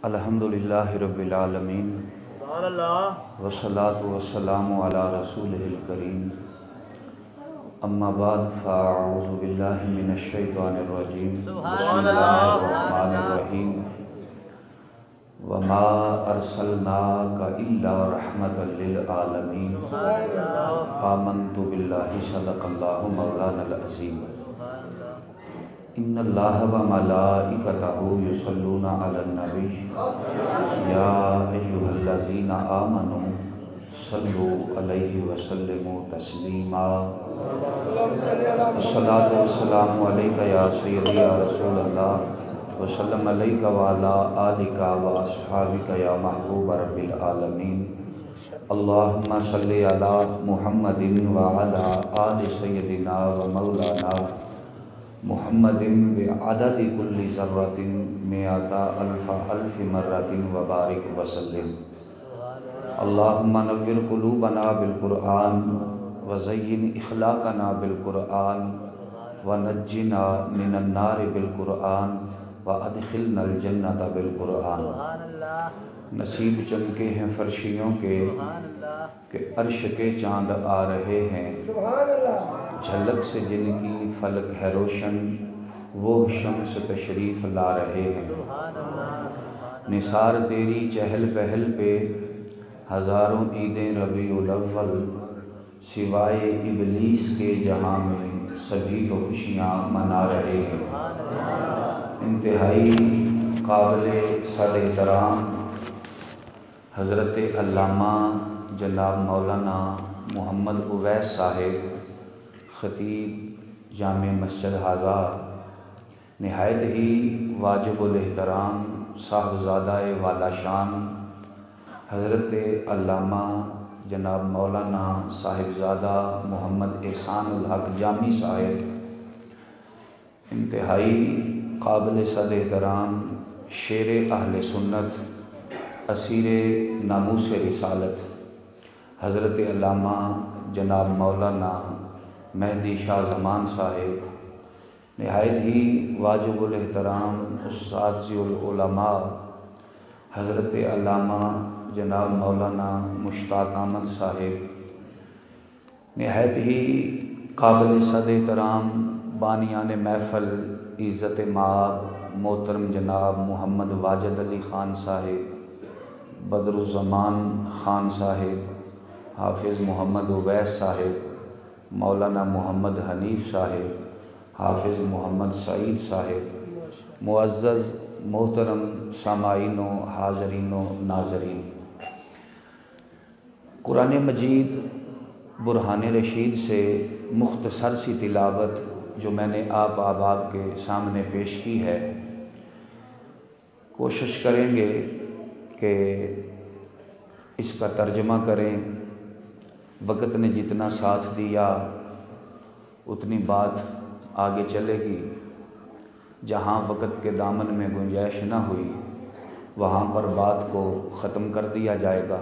अल्हम्दुलिल्लाहि रब्बिल आलमीन वस्सलातु वस्सलामु अला रसूलिहिल करीम। अम्मा बाद फ़अऊज़ु बिल्लाहि मिनश शैतानिर रजीम। बिस्मिल्लाहिर रहमानिर रहीम। वमा अरसलनाका इल्ला रहमतल लिल आलमीन। आमन्तु बिल्लाहि सदक़ल्लाहु मौलानल अज़ीम। इन्नल्लाहा व मलाइकतहु युसल्लूना अलन नबी या अय्युहल्लज़ीना आमनू सल्लु अलैहि व सल्लिमू तस्लीमा। अस्सलातु वस्सलामु अलैका या सय्यदी या रसूलल्लाह व सल्लम अलैका व अला आलिका व अस्हाबिका या महबूब रब्बिल आलमीन। अल्लाहुम्मा सल्लि अला मुहम्मदिन व अला आलि सय्यदिना व मौलाना मुहम्मदिन बिअददि कुल्ली ज़र्रतिन मिअता अल्फ़ि मर्रतिन व बारिक व सल्लिम। अल्लाहुम्मा नव्विर क़ुलूबना बिल क़ुरआन व ज़य्यिन इख़लाक़ना बिल क़ुरआन व नज्जिना मिनन नारि बिल क़ुरआन व अदख़िलनल जन्नत बिल क़ुरआन। नसीब चमके हैं फर्शियों के अर्श के चाँद आ रहे हैं, झलक से जिनकी फलक है रोशन वो शम्स तशरीफ़ ला रहे हैं। निसार तेरी चहल पहल पे हज़ारों ईदें रबीउल अव्वल, सिवाय इबलीस के जहाँ में सभी तो खुशियाँ मना रहे हैं। इंतहाई काबिल सद-एहतराम हज़रत अल्लामा जनाब मौलाना मोहम्मद उवैस साहिब ख़तीब जामे मस्जिद हाज़ा, नहायत ही वाजिबुल एहतराम साहबज़ादा वाला शान हज़रत अल्लामा जनाब मौलाना साहिबज़ादा मोहम्मद एहसानुल हक़ जामी साहिब, इंतहाई काबिल सद एहतराम शेर अहले सुन्नत, असीर नामूस रिसालत हज़रत अल्लामा जनाब मौलाना मेहदी शाह ज़मान साहिब, नहायत ही वाजिबुल एहतराम उस्ताज़ुल उलमा हज़रत अल्लामा जनाब मौलाना मुश्ताक़ अहमद साहिब, नहायत ही काबिल सद एहतराम बानियान महफ़ल इज़्ज़त माब मोहतरम जनाब मोहम्मद वाजिद अली ख़ान साहिब, बदरुज़्ज़मान ख़ान साहिब, हाफिज़ मोहम्मद उवैस साहिब, मौलाना मोहम्मद हनीफ़ साहिब, हाफिज़ मोहम्मद सईद साहिब, मुअज़्ज़ज़ मोहतरम सामाईनो हाज़रीनो नाज़रीन। कुरान मजीद बुरहान रशीद से मुख्तसर सी तिलावत जो मैंने आप अहबाब के सामने पेश की है, कोशिश करेंगे कि इसका तर्जमा करें। वक़्त ने जितना साथ दिया उतनी बात आगे चलेगी। जहाँ वक़्त के दामन में गुंजाइश न हुई वहाँ पर बात को ख़त्म कर दिया जाएगा।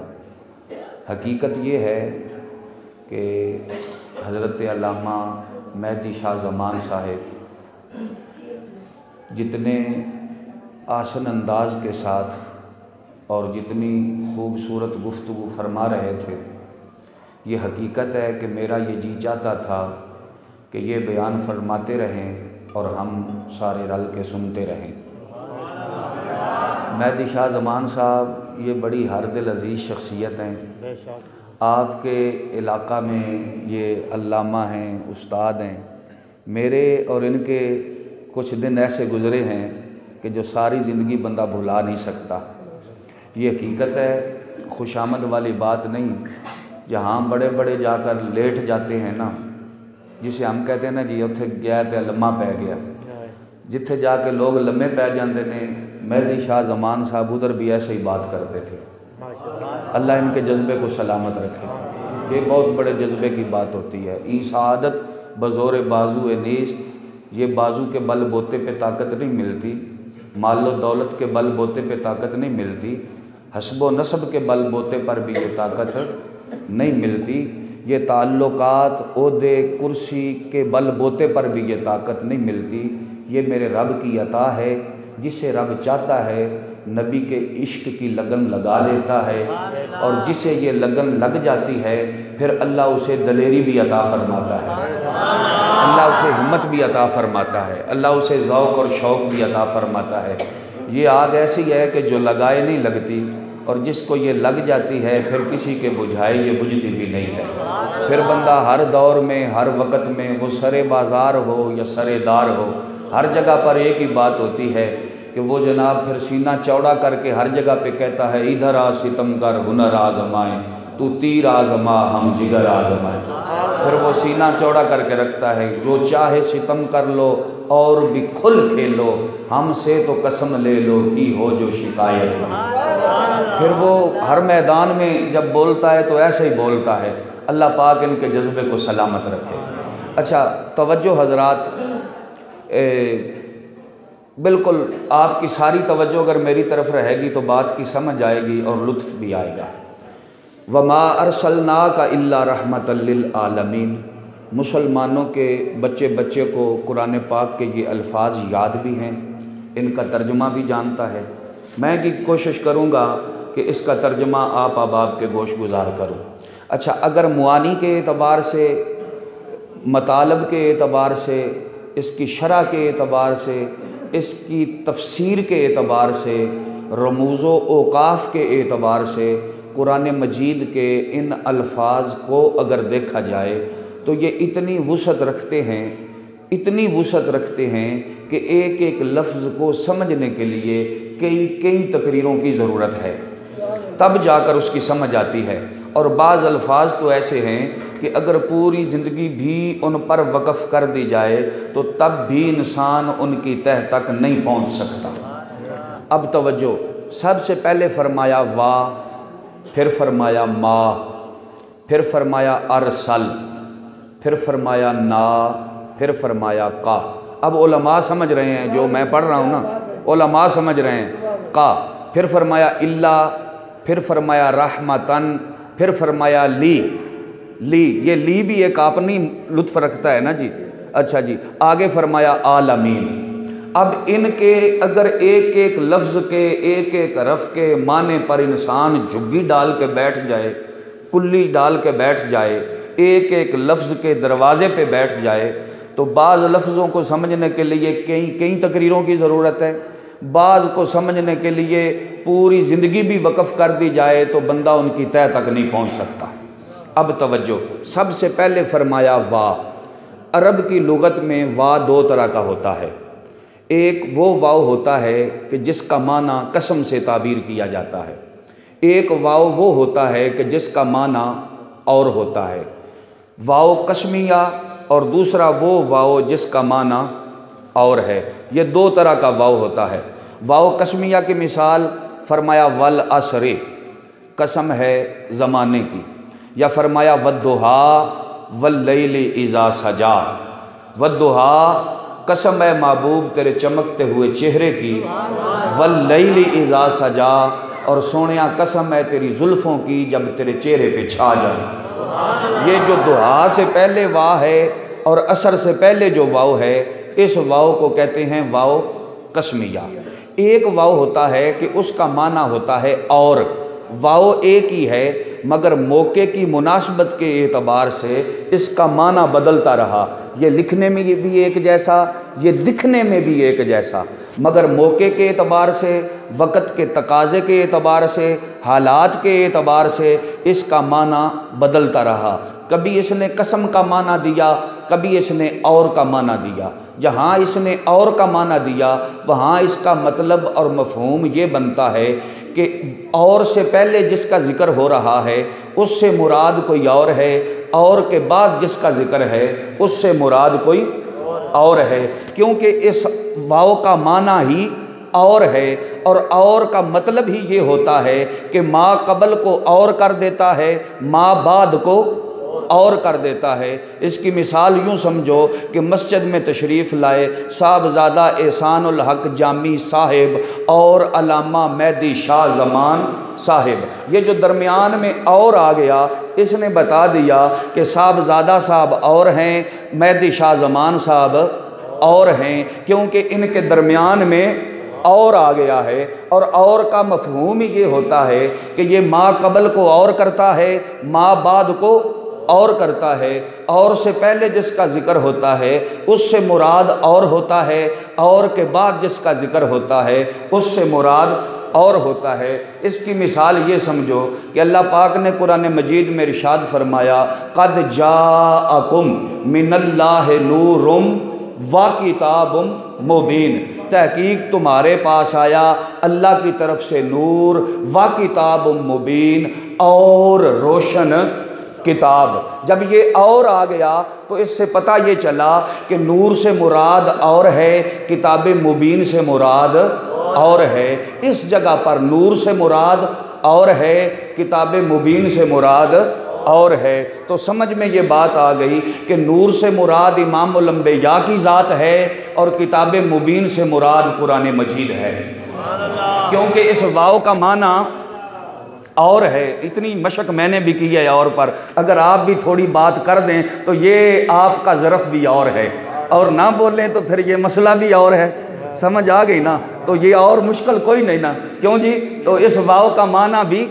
हकीकत ये है कि हज़रत अल्लामा मेहदी शाह ज़मान साहिब जितने आसन अंदाज के साथ और जितनी खूबसूरत गुफ्तगू फरमा रहे थे, ये हकीकत है कि मेरा ये जी चाहता था कि ये बयान फरमाते रहें और हम सारे रल के सुनते रहें। मेहदी शाह ज़मान साहब ये बड़ी हर दिल अज़ीज़ शख्सियत हैं। आपके इलाक़ा में ये अल्लामा हैं, उस्ताद हैं। मेरे और इनके कुछ दिन ऐसे गुज़रे हैं कि जो सारी ज़िंदगी बंदा भुला नहीं सकता। ये हकीकत है, खुशामद वाली बात नहीं। जहाँ बड़े बड़े जाकर लेट जाते हैं ना, जिसे हम कहते हैं ना जी उत्थे गया तो लम्मा पै गया, जिथे जाके लोग लम्मे पै जाते हैं, मेहदी शाह ज़मान साहब उधर भी ऐसे ही बात करते थे। अल्लाह इनके जज्बे को सलामत रखे। ये बहुत बड़े जज्बे की बात होती है। ई सआदत बज़ोर बाजू नीस्त, ये बाजू के बल बोते पे ताकत नहीं मिलती, मालो दौलत के बल बोते पे ताकत नहीं मिलती, हस्बो नस्ब के बल बोते पर भी ये ताकत नहीं मिलती। ये ताल्लुकात ओहदे कुर्सी के बल बोते पर भी ये ताकत नहीं मिलती। ये मेरे रब की अता है, जिसे रब चाहता है नबी के इश्क की लगन लगा देता है, और जिसे ये लगन लग जाती है फिर अल्लाह उसे दलेरी भी अता फरमाता है, अल्लाह उसे हिम्मत भी अता फरमाता है, अल्लाह उसे ज़ौक़ और शौक़ भी अता फरमाता है। ये आग ऐसी है कि जो लगाए नहीं लगती, और जिसको ये लग जाती है फिर किसी के बुझाए ये बुझती भी नहीं है। फिर बंदा हर दौर में, हर वक़्त में, वो सरे बाज़ार हो या सरेदार हो, हर जगह पर एक ही बात होती है कि वो जनाब फिर सीना चौड़ा करके हर जगह पे कहता है, इधर आ सितमगर हुनर आज़माएं, तू तीर आज़मा हम जिगर आज़माएं। फिर वो सीना चौड़ा करके रखता है, जो चाहे सितम कर लो और भी खुल खेलो, हमसे तो कसम ले लो कि हो जो शिकायत हो। फिर वो हर मैदान में जब बोलता है तो ऐसे ही बोलता है। अल्लाह पाक इनके जज्बे को सलामत रखे। अच्छा तवज्जो हज़रात, बिल्कुल आपकी सारी तवज्जो अगर मेरी तरफ रहेगी तो बात की समझ आएगी और लुत्फ़ भी आएगा। वमा अरसलनाका इल्ला रहमतल लिल आलमीन। मुसलमानों के बच्चे बच्चे को कुरान पाक के ये अल्फाज याद भी हैं, इनका तर्जुमा भी जानता है। मैं की कोशिश करूँगा कि इसका तर्जुमा आप अहबाब के गोश गुजार करूँ। अच्छा, अगर मुआनी के एतबार से, मतालब के एतबार से, इसकी शरह के एतबार से, इसकी तफसीर के एतबार से, रमूज़ो औक़ाफ़ के एतबार से कुरान मजीद के इन अल्फाज को अगर देखा जाए तो ये इतनी वुसअत रखते हैं, इतनी वुसअत रखते हैं कि एक एक लफ्ज़ को समझने के लिए कई तकरीरों की ज़रूरत है, तब जाकर उसकी समझ आती है। और बाज़ अल्फाज तो ऐसे हैं कि अगर पूरी ज़िंदगी भी उन पर वक़फ़ कर दी जाए तो तब भी इंसान उनकी तह तक नहीं पहुँच सकता। अब तवज्जो, सबसे पहले फरमाया वाह, फिर फरमाया मा, फिर फरमाया अरसल, फिर फरमाया ना, फिर फरमाया का। अब उलमा समझ रहे हैं, जो मैं पढ़ रहा हूँ ना, उलमा समझ रहे हैं का। फिर फरमाया इल्ला, फिर फरमाया रहमतन, फिर फरमाया ली। ये ली भी एक अपनी लुत्फ़ रखता है ना जी। अच्छा जी, आगे फरमाया आलमीन। अब इनके अगर एक एक लफ्ज़ के, एक एक हरफ के माने पर इंसान झुग्गी डाल के बैठ जाए, कुल्ली डाल के बैठ जाए, एक एक लफ्ज़ के दरवाज़े पे बैठ जाए, तो बाज़ लफ्ज़ों को समझने के लिए कई तकरीरों की ज़रूरत है। बाज़ को समझने के लिए पूरी ज़िंदगी भी वक़फ़ कर दी जाए तो बंदा उनकी तह तक नहीं पहुँच सकता। अब तवज्जो, सबसे पहले फरमाया वाह। अरब की लुग़त में वाह दो तरह का होता है। एक वो वाव होता है कि जिसका माना कसम से ताबीर किया जाता है, एक वाव वो होता है कि जिसका माना और होता है, वाव कस्मिया, और दूसरा वो वाव जिसका माना और है। ये दो तरह का वाव होता है। वाव कस्मिया की मिसाल फरमाया वल असरे, कसम है ज़माने की, या फरमाया वद्दुहा वल्लैली इज़ा सजा। वद्दुहा, कसम है महबूब तेरे चमकते हुए चेहरे की, वल्लैली इज़ा सजा, और सोनिया कसम है तेरी जुल्फ़ों की जब तेरे चेहरे पे छा जाए। ये जो दुहा से पहले वाव है और असर से पहले जो वाव है, इस वाव को कहते हैं वाव कस्मिया। एक वाव होता है कि उसका माना होता है और, वाव एक ही है मगर मौके की मुनासबत के एतबार से इसका माना बदलता रहा। ये लिखने में भी एक जैसा, ये दिखने में भी एक जैसा, मगर मौके के एतबार से, वक़्त के तकाज़े के एतबार से, हालात के एतबार से इसका माना बदलता रहा। कभी इसने कसम का माना दिया, कभी इसने और का माना दिया। जहाँ इसने और का माना दिया वहाँ इसका मतलब और मफ़हूम ये बनता है कि और से पहले जिसका ज़िक्र हो रहा है उससे मुराद कोई और है, और के बाद जिसका ज़िक्र है उससे मुराद कोई और है, क्योंकि इस वाव का माना ही और है, और का मतलब ही ये होता है कि माँ कबल को और कर देता है, माँ बाद को और कर देता है। इसकी मिसाल यूँ समझो कि मस्जिद में तशरीफ़ लाए साहबज़ादा एहसानुल हक जामी साहिब और अलामा मेहदी शाह ज़मान साहिब, ये जो दरमियान में और आ गया, इसने बता दिया कि साहबज़ादा साहब और हैं, मेहदी शाह ज़मान साहब और हैं, क्योंकि इनके दरमियान में और आ गया है, और का मफहूम ही ये होता है कि ये माँ कबल को और करता है, माँ बाद को और करता है, और से पहले जिसका ज़िक्र होता है उससे मुराद और होता है, और के बाद जिसका ज़िक्र होता है उससे मुराद और होता है। इसकी मिसाल ये समझो कि अल्लाह पाक ने कुरान मजीद में इरशाद फरमाया, क़द जाअकुम मिनल्लाहि नूरुम व किताबुम मुबीन, तहकीक तुम्हारे पास आया अल्लाह की तरफ से नूर, व किताबुम मुबीन, और रोशन किताब। जब ये और आ गया तो इससे पता ये चला कि नूर से मुराद और है, किताब मुबीन से मुराद और है। इस जगह पर नूर से मुराद और है, किताब मुबीन से मुराद और है। तो समझ में ये बात आ गई कि नूर से मुराद इमामुल अंबिया की ज़ात है और किताब मुबीन से मुराद कुरान मजीद है, क्योंकि इस वाव का माना और है। इतनी मशक मैंने भी की है और पर, अगर आप भी थोड़ी बात कर दें तो ये आपका ज़रफ़ भी और है, और ना बोलें तो फिर ये मसला भी और है। समझ आ गई ना? तो ये और मुश्किल कोई नहीं ना, क्यों जी? तो इस वाव का माना भी,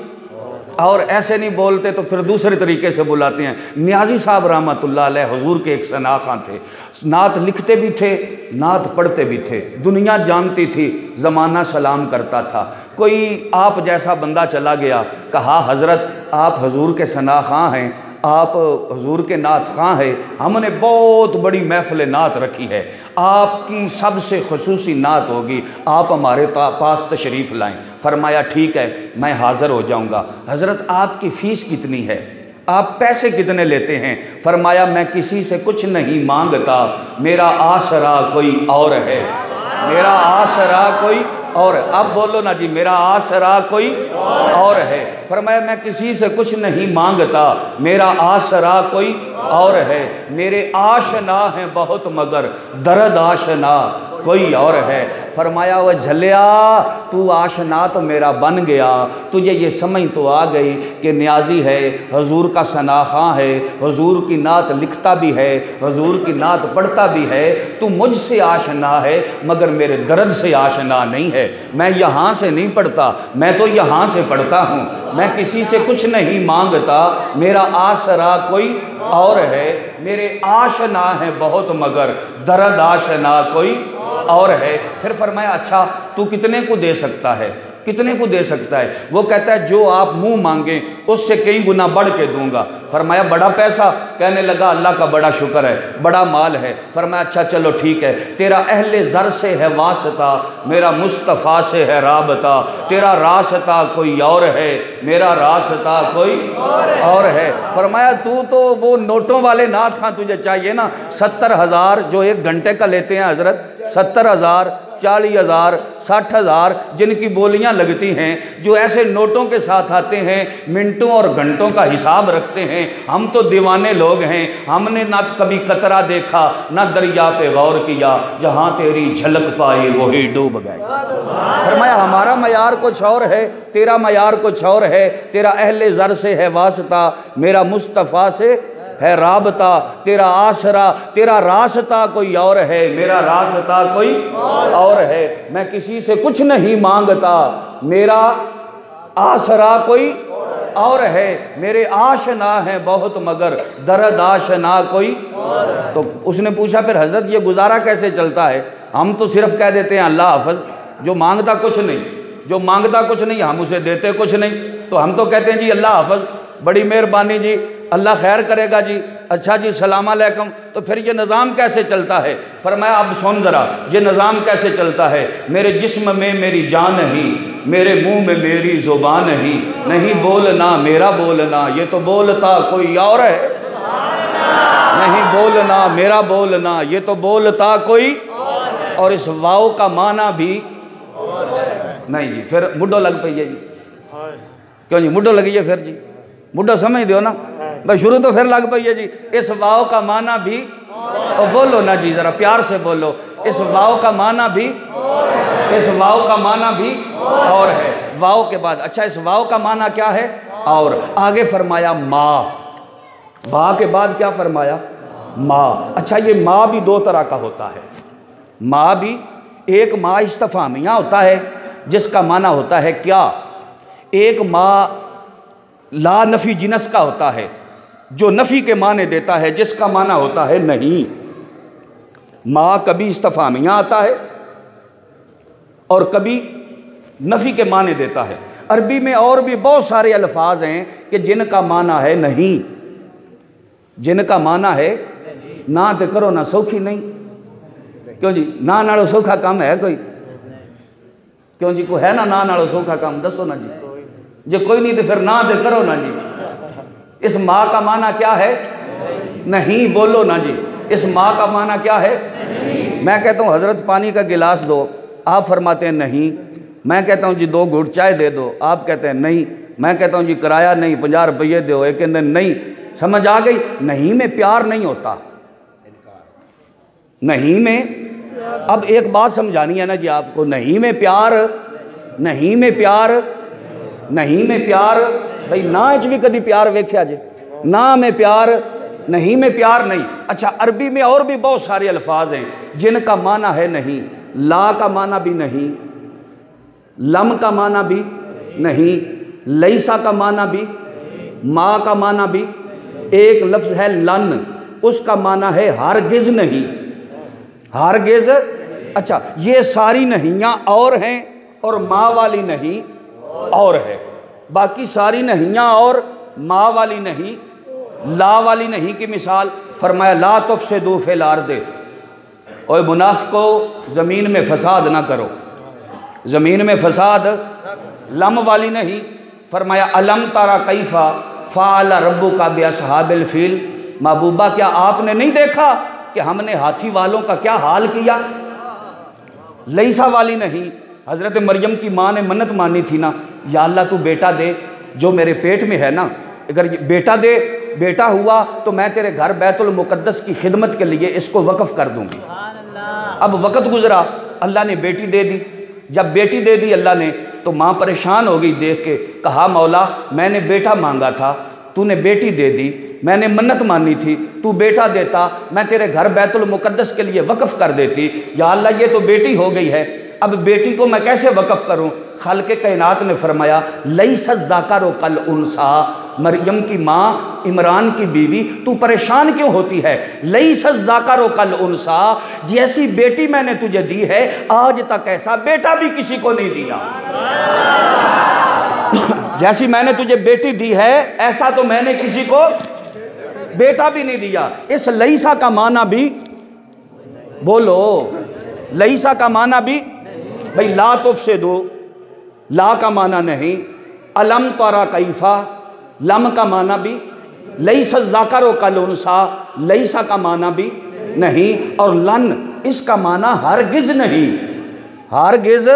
और ऐसे नहीं बोलते तो फिर दूसरे तरीके से बुलाते हैं। नियाज़ी साहब रहमतुल्लाह अलैह हुजूर के एक सनाख़ा थे, नात लिखते भी थे, नात पढ़ते भी थे, दुनिया जानती थी, ज़माना सलाम करता था। कोई आप जैसा बंदा चला गया, कहा हज़रत आप हुजूर के सनाख़ा हैं, आप हुजूर के नात खां हैं, हमने बहुत बड़ी महफ़िल नात रखी है, आपकी सबसे ख़ुसूसी नात होगी, आप हमारे पास तशरीफ़ लाएं। फरमाया ठीक है, मैं हाज़िर हो जाऊंगा। हज़रत आपकी फ़ीस कितनी है, आप पैसे कितने लेते हैं? फरमाया मैं किसी से कुछ नहीं मांगता, मेरा आसरा कोई और है, मेरा आसरा कोई और। अब बोलो ना जी, मेरा आसरा कोई और है। फरमाया मैं किसी से कुछ नहीं मांगता, मेरा आसरा कोई और है। मेरे आशना हैं बहुत मगर दर्द आशना कोई और है। फरमाया वह झलिया तू आशना तो मेरा बन गया, तुझे ये समझ तो आ गई कि न्याजी है, हुजूर का सनाख़ा है, हुजूर की नात लिखता भी है, हुजूर की नात पढ़ता भी है। तू मुझसे आशना है मगर मेरे दर्द से आशना नहीं है। मैं यहाँ से नहीं पढ़ता, मैं तो यहाँ से पढ़ता हूँ। मैं किसी से कुछ नहीं मांगता, मेरा आसरा कोई और है। मेरे आशना है बहुत मगर दर्द आशना कोई और है। फिर फरमाया अच्छा तू कितने को दे सकता है, कितने को दे सकता है? वो कहता है जो आप मुंह मांगे उससे कई गुना बढ़ के दूंगा। फरमाया बड़ा पैसा? कहने लगा अल्लाह का बड़ा शुक्र है, बड़ा माल है। फरमाया अच्छा चलो ठीक है, तेरा अहले ज़र से है वास्ता, मेरा मुस्तफ़ा से है राबता, तेरा रास्ता कोई और है, मेरा रास्ता कोई और है। फरमाया तू तो वो नोटों वाले नात खां तुझे चाहिए ना, 70,000 जो 1 घंटे का लेते हैं हज़रत, 70,000, 40,000, 60,000 जिनकी बोलियां लगती हैं, जो ऐसे नोटों के साथ आते हैं, मिनटों और घंटों का हिसाब रखते हैं। हम तो दीवाने लोग हैं, हमने ना कभी कतरा देखा ना दरिया पे गौर किया, जहां तेरी झलक पाई वही डूब गए। फरमाया हमारा मयार कुछ और है, तेरा मयार कुछ और है। तेरा अहले ज़र से है वास्ता, मेरा मुस्तफ़ा से है राबता, तेरा आसरा, तेरा रास्ता कोई और है, मेरा रास्ता कोई और है। मैं किसी से कुछ नहीं मांगता, मेरा आसरा कोई और है। मेरे आशना है बहुत मगर दर्द आशना कोई। तो उसने पूछा फिर हज़रत ये गुजारा कैसे चलता है? हम तो सिर्फ कह देते हैं अल्लाह हाफ़िज़, जो मांगता कुछ नहीं, जो मांगता कुछ नहीं, हम उसे देते कुछ नहीं। तो हम तो कहते हैं जी अल्लाह हाफ़िज़, बड़ी मेहरबानी जी, अल्लाह खैर करेगा जी, अच्छा जी सलाम अलैकुम। तो फिर ये निज़ाम कैसे चलता है? फरमाया अब सुन ज़रा ये निज़ाम कैसे चलता है। मेरे जिस्म में मेरी जान नहीं, मेरे मुंह में मेरी ज़ुबान नहीं, नहीं बोलना मेरा बोलना, ये तो बोलता कोई और है। नहीं बोलना मेरा बोलना, ये तो बोलता कोई और। इस वाव का माना भी नहीं जी। फिर मुड्डो लग पई है जी, क्यों जी मुड्डो लगी है? फिर जी मुड्डो समझ दो ना भाई, शुरू तो फिर लग पई है जी। इस वाव का माना भी, और बोलो ना जी ज़रा प्यार से बोलो, इस वाव का माना भी, इस वाव का माना भी और है। वाव के बाद अच्छा इस वाव का माना क्या है? और आगे फरमाया माँ, वाह के बाद क्या फरमाया? माँ। अच्छा ये माँ भी 2 तरह का होता है, माँ भी एक माँ इस्तफामिया होता है जिसका माना होता है क्या, एक माँ ला नफ़ी जिनस का होता है जो नफ़ी के माने देता है जिसका माना होता है नहीं। माँ कभी इस्तफामिया आता है और कभी नफ़ी के माने देता है। अरबी में और भी बहुत सारे अल्फाज हैं कि जिनका माना है नहीं, जिनका माना है ना तो करो ना सौखी नहीं। क्यों जी, ना नालों सौखा काम है कोई? क्यों जी, कोई है ना नालों सौखा काम? दसो ना जी। जो कोई नहीं तो फिर ना तो करो ना जी। इस माँ का माना क्या है? नहीं। बोलो ना जी, इस माँ का माना क्या है? नहीं। मैं कहता हूँ हज़रत पानी का गिलास दो, आप फरमाते हैं नहीं। मैं कहता हूँ जी 2 घूंट चाय दे दो, आप कहते हैं नहीं। मैं कहता हूँ जी किराया नहीं 50 रुपये दो, एक कहते नहीं। समझ आ गई? नहीं में प्यार नहीं होता, नहीं में। अब एक बात समझानी है ना जी आपको, नहीं में प्यार, नहीं में प्यार, नहीं में प्यार भाई ना इच भी कभी प्यार वेख्या जे, ना में प्यार, नहीं में प्यार नहीं। अच्छा, अरबी में और भी बहुत सारे अल्फाज हैं जिनका माना है नहीं। ला का माना भी नहीं, लम का माना भी नहीं, लईसा का माना भी, माँ का माना भी। एक लफ्ज़ है लन, उसका माना है हरगिज़ नहीं, हरगिज़। अच्छा, ये सारी नहियाँ और हैं और माँ वाली नहीं और है। बाकी सारी नहियाँ और माँ वाली नहीं, ला वाली नहीं की मिसाल फरमाया ला तुफ़सिदू फ़िल अर्द, ओए मुनाफ़िको ज़मीन में फ़साद ना करो, ज़मीन में फ़साद। लम वाली नहीं फरमाया अलम तरा कैफ़ा फ़अल रब्बुका बिअस्हाबिल फ़ील, महबूबा क्या आपने नहीं देखा कि हमने हाथी वालों का क्या हाल किया। लईसा वाली नहीं, हज़रत मरियम की माँ ने मन्नत मानी थी ना, या अल्लाह तू बेटा दे, जो मेरे पेट में है ना, अगर बेटा दे, बेटा हुआ तो मैं तेरे घर बैतुल मुक़द्दस की खिदमत के लिए इसको वक़फ़ कर दूँगी। अब वक़्त गुज़रा, अल्लाह ने बेटी दे दी। जब बेटी दे दी अल्लाह ने तो माँ परेशान हो गई देख के, कहा मौला मैंने बेटा मांगा था, तूने बेटी दे दी, मैंने मन्नत मानी थी, तू बेटा देता मैं तेरे घर बैतुल मुक़द्दस के लिए वक़फ़ कर देती। या अल्लाह ये तो बेटी हो गई है, अब बेटी को मैं कैसे वक़फ़ करूँ? खालिक़े कायनात ने फरमाया लईसा ज़करु कल उन्सा, मरियम की माँ इमरान की बीवी तू परेशान क्यों होती है? लईसा ज़करु कल उन्सा, जैसी बेटी मैंने तुझे दी है आज तक ऐसा बेटा भी किसी को नहीं दिया। जैसी मैंने तुझे बेटी दी है ऐसा तो मैंने किसी को बेटा भी नहीं दिया। इस लईसा का माना भी बोलो, लईसा का माना भी भाई ला तुफ़सिदू, ला का माना नहीं, अलम तरा कैफ़ा, लम का माना भी, लईसा ज़करु कल उन्सा, लईसा का माना भी नहीं, और लन इसका माना हरगिज़ नहीं, हरगिज़।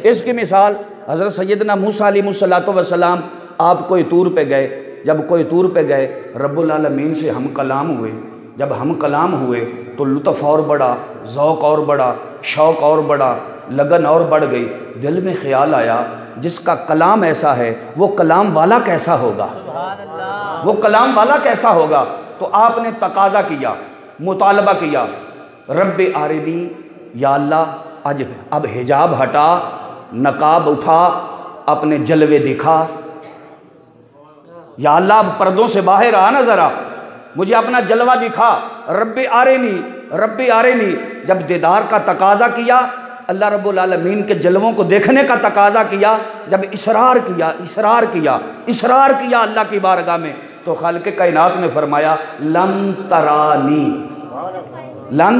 इसकी मिसाल हज़रत सैयदना मूसा अलैहिस्सलातु वस्सलाम आप कोई तूर पे गए, जब कोई तूर पे गए रब्बुल आलमीन से हम कलाम हुए, जब हम कलाम हुए तो लुत्फ़ और बढ़ा, ज़ौक़ और बढ़ा, शौक़ और बढ़ा, लगन और बढ़ गई। दिल में ख्याल आया जिसका कलाम ऐसा है वो कलाम वाला कैसा होगा, वो कलाम वाला कैसा होगा। तो आपने तकाज़ा किया, मुतालबा किया, रब्बे आरिनी, या अल्लाह आज अब हिजाब हटा, नकाब उठा, अपने जलवे दिखा। या अल्लाह अब पर्दों से बाहर आ ना ज़रा, मुझे अपना जलवा दिखा। रब्बे आरिनी, रब्बे आरिनी, जब दीदार का तकाज़ा किया, अल्लाह रब्बुल आलमीन के जलवों को देखने का तकाज़ा किया, जब इसरार किया, इसरार किया, इसरार किया अल्लाह की बारगाह में, तो खालिक़े कायनात ने फरमाया लन तरानी, लन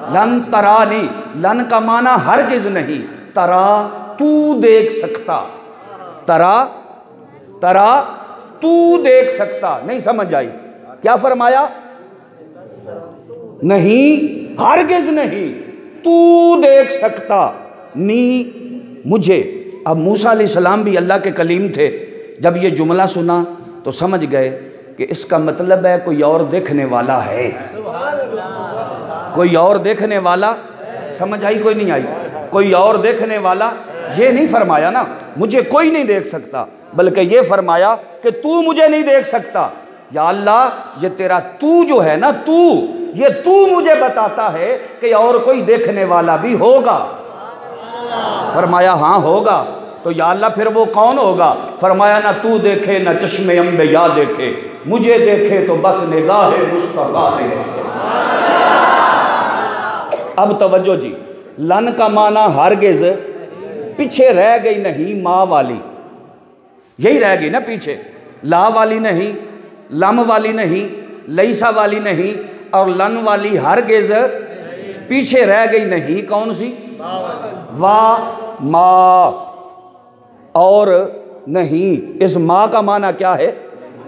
लन तरानी। लन का माना हरगिज़ नहीं, तरा तू देख सकता, तरा तरा तू देख सकता। नहीं समझ आई क्या फरमाया? नहीं, हरगिज़ नहीं, तू देख सकता नी मुझे। अब मूसा अलैहिस्सलाम भी अल्लाह के कलीम थे, जब ये जुमला सुना तो समझ गए कि इसका मतलब है कोई और देखने वाला है, कोई और देखने वाला। समझ आई कोई नहीं आई? कोई और देखने वाला, ये नहीं फरमाया ना मुझे कोई नहीं देख सकता, बल्कि ये फरमाया कि तू मुझे नहीं देख सकता। या अल्लाह ये तेरा तू जो है ना, तू, ये तू मुझे बताता है कि और कोई देखने वाला भी होगा। फरमाया हाँ होगा। तो या अल्लाह फिर वो कौन होगा? फरमाया ना तू देखे ना चश्मे अंबिया देखे, मुझे देखे तो बस निगाह मुस्तफा देखे। अब तवज्जो जी, लन का माना हरगिज़ पीछे रह गई नहीं माँ वाली, यही रह गई ना पीछे। ला वाली नहीं, लम वाली नहीं, लईसा वाली नहीं, और लन वाली हरगिज़ पीछे रह गई नहीं। कौन सी? वाह माँ और नहीं। इस माँ का माना क्या है?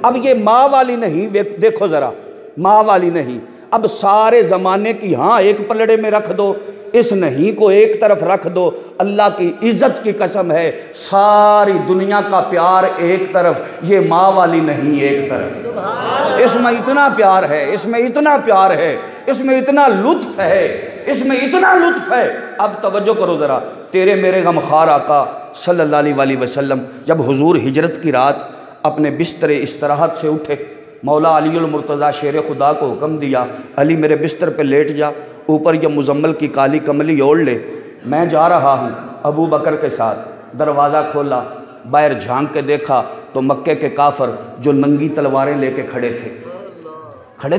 अब ये माँ वाली नहीं, देखो ज़रा, माँ वाली नहीं। अब सारे ज़माने की हाँ एक पलड़े में रख दो, इस नहीं को एक तरफ रख दो। अल्लाह की इज़्ज़त की कसम है, सारी दुनिया का प्यार एक तरफ, ये माँ वाली नहीं एक तरफ। इसमें इतना प्यार है, इसमें इतना प्यार है, इसमें इतना लुत्फ़ है, इसमें इतना लुत्फ़ है। अब तवज्जो करो ज़रा, तेरे मेरे गमखार आका सल्लल्लाहु अलैहि वसल्लम जब हुजूर हिजरत की रात अपने बिस्तर इस्तराहत से उठे, मौला अलीउल मुर्तज़ा शेर खुदा को हुक्म दिया, अली मेरे बिस्तर पे लेट जा, ऊपर ये मुजम्मल की काली कमली ओढ़ ले, मैं जा रहा हूँ अबू बकर के साथ। दरवाज़ा खोला, बाहर झांक के देखा तो मक्के के काफर जो नंगी तलवारें लेके खड़े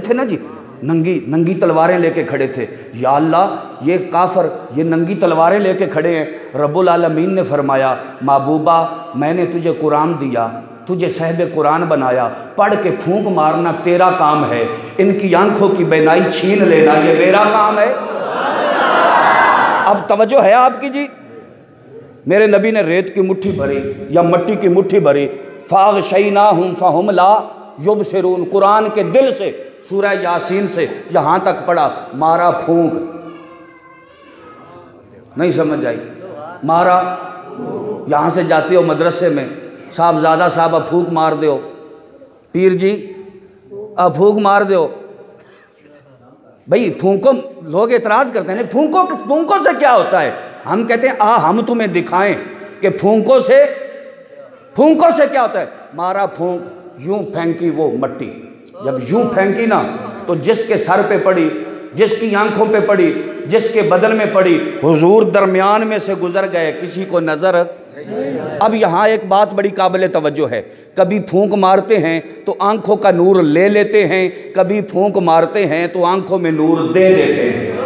थे ना जी, नंगी तलवारें लेके खड़े थे। या अल्लाह, ये काफर ये नंगी तलवारें लेके खड़े हैं। रब्बुल आलमीन ने फरमाया, महबूबा मैंने तुझे कुरान दिया, तुझे साहिब कुरान बनाया, पढ़ के फूंक मारना तेरा काम है, इनकी आंखों की बेनाई छीन लेना ये मेरा काम है। अब तवज्जो है आपकी जी, मेरे नबी ने रेत की मुट्ठी भरी या मट्टी की मुट्ठी भरी, फाग शईना हम फ़हुम ला युबसिरून, कुरान के दिल से सूरह यासीन से यहाँ तक पढ़ा, मारा फूंक, नहीं समझ आई, मारा। यहाँ से जाते हो मदरसे में, साहबजादा साहब अब फूंक मार दो, पीर जी अब फूंक मार दो। भाई फूंको, लोग एतराज़ करते हैं, फूंको से क्या होता है? हम कहते हैं हम तुम्हें दिखाएं कि फूंको से क्या होता है। मारा फूंक, यूं फेंकी वो मट्टी, जब यूं फेंकी ना तो जिसके सर पे पड़ी, जिसकी आंखों पे पड़ी, जिसके बदन में पड़ी, हुजूर दरमियान में से गुजर गए, किसी को नजर। अब यहाँ एक बात बड़ी काबिल तवज्जो है, कभी फूंक मारते हैं तो आंखों का नूर ले लेते हैं, कभी फूंक मारते हैं तो आंखों में नूर दे देते हैं।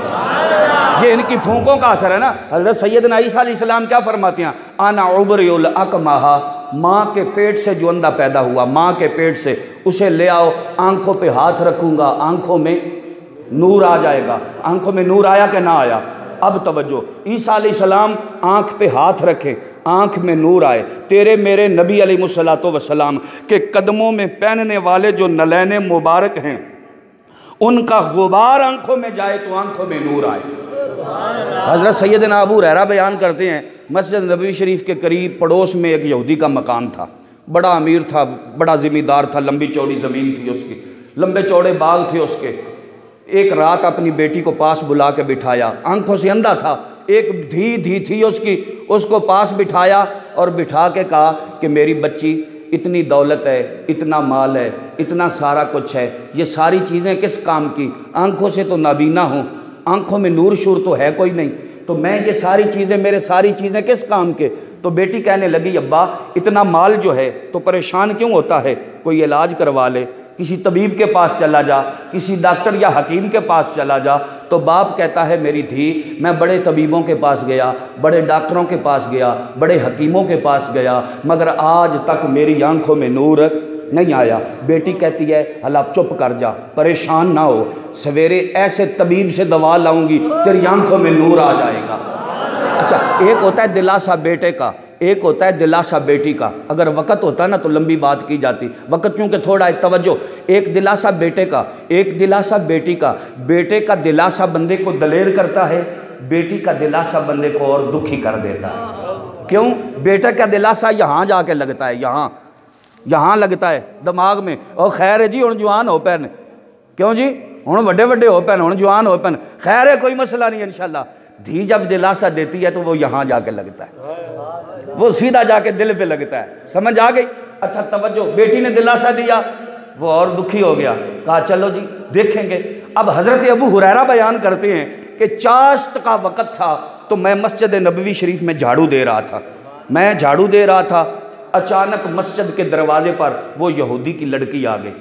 ये इनकी फूंकों का असर है ना। हज़रत सैयदना ईसा अलैहिस्सलाम क्या फरमाते हैं? आना उबरियुल अकमहा, माँ के पेट से जो अंधा पैदा हुआ, माँ के पेट से, उसे ले आओ, आंखों पे हाथ रखूँगा, आंखों में नूर आ जाएगा। आंखों में नूर आया कि ना आया? अब तवज्जो, ईसा अलैहिस्सलाम आँख पे हाथ रखें, आँख में नूर आए। तेरे मेरे नबी अलैहिस्सलातो वस्सलाम के कदमों में पहनने वाले जो नलैने मुबारक हैं, उनका गुबार आंखों में जाए तो आंखों में नूर आए। हज़रत सैयदना अबू हुरैरा बयान करते हैं, मस्जिद नबवी शरीफ के करीब पड़ोस में एक यहूदी का मकान था, बड़ा अमीर था, बड़ा ज़मींदार था, लंबी चौड़ी ज़मीन थी उसकी, लंबे चौड़े बाग थे उसके। एक रात अपनी बेटी को पास बुला के बिठाया, आंखों से अंधा था, एक धी थी उसकी, उसको पास बिठाया और बिठा के कहा कि मेरी बच्ची, इतनी दौलत है, इतना माल है, इतना सारा कुछ है, ये सारी चीज़ें किस काम की? आंखों से तो नाबीना हूँ, आंखों में नूर शूर तो है कोई नहीं, तो मैं ये सारी चीज़ें, मेरे सारी चीज़ें किस काम के? तो बेटी कहने लगी, अब्बा इतना माल जो है तो परेशान क्यों होता है, कोई इलाज करवा ले, किसी तबीब के पास चला जा, किसी डॉक्टर या हकीम के पास चला जा। तो बाप कहता है, मेरी धी, मैं बड़े तबीबों के पास गया, बड़े डॉक्टरों के पास गया, बड़े हकीमों के पास गया, मगर आज तक मेरी आंखों में नूर नहीं आया। बेटी कहती है, हल आप चुप कर जा, परेशान ना हो, सवेरे ऐसे तबीब से दवा लाऊंगी, तेरी आंखों में नूर आ जाएगा। अच्छा, एक होता है दिलासा बेटे का, एक होता है दिलासा बेटी का। अगर वक़्त होता ना तो लंबी बात की जाती, वक़्त चूँकि थोड़ा है, तवज्जो। एक दिलासा बेटे का, एक दिलासा बेटी का। बेटे का दिलासा बंदे को दलेर करता है, बेटी का दिलासा बंदे को और दुखी कर देता है। क्यों? बेटे का दिलासा यहाँ जाके लगता है, यहाँ लगता है दिमाग में, और खैर है जी हुण जवान हो पैन, क्यों जी हुण वड्डे वड्डे हो पैन, हुण जवान हो पैन, खैर है कोई मसला नहीं इंशाल्लाह। धी जब दिलासा देती है तो वो यहाँ जाके लगता है, वो सीधा जाके दिल पे लगता है। समझ आ गई? अच्छा तवज्जो, बेटी ने दिलासा दिया, वो और दुखी हो गया, कहा चलो जी देखेंगे। अब हज़रत अबू हुरैरा बयान करते हैं कि चाश्त का वक़्त था, तो मैं मस्जिद नबवी शरीफ में झाड़ू दे रहा था। मैं झाड़ू दे रहा था, अचानक मस्जिद के दरवाजे पर वो यहूदी की लड़की आ गई।